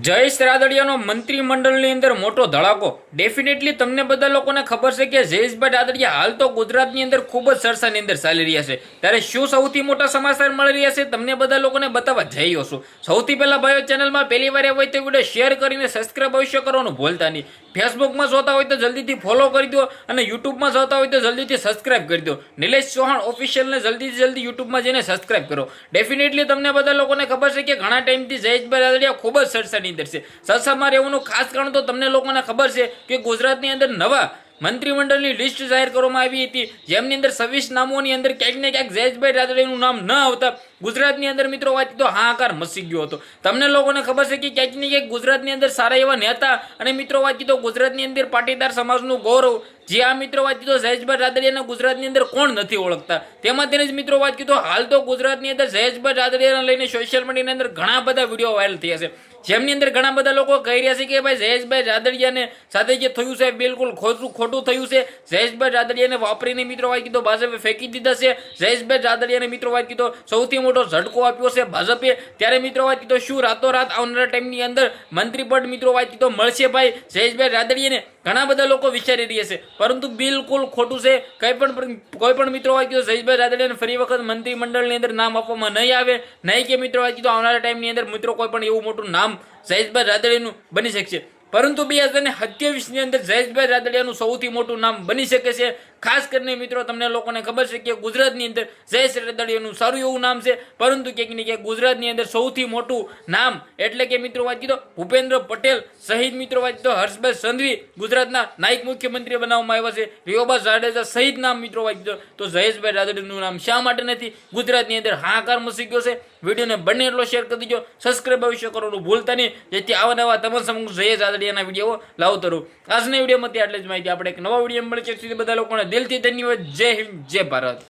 જયેશ રાદડિયાનો મંત્રીમંડળની અંદર મોટો ધડાકો. ડેફિનેટલી તમને બધા લોકોને ખબર છે કે જયેશભાઈ રાદડિયા હાલ તો ગુજરાતની અંદર ખૂબ જ ચર્ચાની અંદર ચાલી રહ્યા છે. ત્યારે શું સૌથી મોટા સમાચાર મળી રહ્યા છે તમને બધા લોકોને બતાવવા જઈ છું. સૌથી પહેલા ભાઈઓ, ચેનલમાં પહેલી વાર હોય તો વિડીયો શેર કરીને સબસ્ક્રાઇબ અવશ્ય કરવાનું ભૂલતા નહીં. ફેસબુકમાં જોતા હોય તો જલ્દીથી ફોલો કરી દો અને યુટ્યુબમાં જોતા હોય તો જલ્દીથી સબસ્ક્રાઇબ કરી દો. નિલેશ ચૌહાણ ઓફિશિયલને જલ્દીથી જલ્દી યુટ્યુબમાં જઈને સબસ્ક્રાઇબ કરો. ડેફિનેટલી તમને બધા લોકોને ખબર છે કે ઘણા ટાઈમથી જયેશભાઈ રાદડિયા ખૂબ જ ચર્ચાની અંદર છે. ચર્ચામાં રહેવાનું ખાસ કારણ તો તમને લોકોને ખબર છે કે ગુજરાતની અંદર નવા મંત્રીમંડળની લિસ્ટ જાહેર કરવામાં આવી હતી, જેમની અંદર 26 નામોની અંદર ક્યાંક ને ક્યાંક જયેશભાઈ રાદડિયાનું નામ ન આવતા ગુજરાતની અંદર મિત્રો વાત તો હાહાકાર મચી ગયો હતો. તમને લોકોને ખબર છે કે ક્યાંક ને ક્યાંક ગુજરાતની અંદર સારા એવા નેતા અને મિત્રો વાત તો ગુજરાતની અંદર પાટીદાર સમાજનું ગૌરવ, જે આ મિત્રો વાત તો જયેશભાઈ રાદડિયાને ગુજરાતની અંદર કોણ નથી ઓળખતા. તેમાં તેને જ મિત્રો વાત કીધો હાલ તો ગુજરાતની અંદર જયેશભાઈ રાદડિયાને લઈને સોશિયલ મીડિયાની અંદર ઘણા બધા વિડીયો વાયરલ થયા છે, જેમની અંદર ઘણા બધા લોકો કહી રહ્યા છે કે ભાઈ જયેશભાઈ રાદડિયાને સાથે જે થયું છે બિલકુલ ખોટું થયું છે. જયેશભાઈ રાદડિયાને વાપરીને મિત્રો વાત કીધો ભાજપે ફેંકી દીધા છે. જયેશભાઈ રાદડિયાને મિત્રો વાત કીધો સૌથી મોટો ઝટકો આપ્યો છે ભાજપે. ત્યારે મિત્રો વાત કીધો શું રાતોરાત આવનારા ટાઈમની અંદર મંત્રી પદ મિત્રો વાત કીધો મળશે ભાઈ જયેશભાઈ રાદડિયાને? ઘણા બધા લોકો વિચારી રહ્યા છે, પરંતુ બિલકુલ ખોટું છે. કોઈ પણ મિત્રો વાત કીધો જયેશભાઈ રાદડિયાને ફરી વખત મંત્રીમંડળની અંદર નામ આપવામાં નહીં આવે, નહીં કે મિત્રો વાત કીધો આવનારા ટાઈમની અંદર મિત્રો કોઈ પણ એવું મોટું નામ જયેશભાઈ રાદડિયાનું બની શકશે. પરંતુ 2027ની અંદર જયેશભાઈ રાદડિયાનું સૌથી મોટું નામ બની શકે છે. ખાસ કરીને મિત્રો તમને લોકોને ખબર છે કે ગુજરાતની અંદર જયેશ રાદડિયાનું સારું એવું નામ છે, પરંતુ ક્યાંક ને ક્યાંક ગુજરાતની અંદર સૌથી મોટું નામ એટલે કે મિત્રો વાત કીધો ભૂપેન્દ્ર પટેલ સહિત મિત્રો વાત કીધો હર્ષભાઈ સંઘવી ગુજરાતના નાયબ મુખ્યમંત્રી બનાવવામાં આવ્યા છે. રિયોબા જાડેજા સહિત નામ મિત્રો વાત કીધો તો જયેશભાઈ રાદડિયાનું નામ શા માટે નથી? ગુજરાતની અંદર હાહાકાર મચી ગયો છે. વિડીયોને બંને એટલો શેર કરી દીજો, સબસ્ક્રાઇબ અવશ્ય કરવાનું ભૂલતા નહીં, જેથી આવા નવા તમામ સમક્ષ જયેશ રાદડિયાના વિડીયો લાવતો રહું. આજના વિડીયોમાં આટલી જ માહિતી. આપણે એક નવા વિડીયો મળે છે. બધા લોકોને દિલથી ધન્યવાદ. જય હિન્દ, જય ભારત.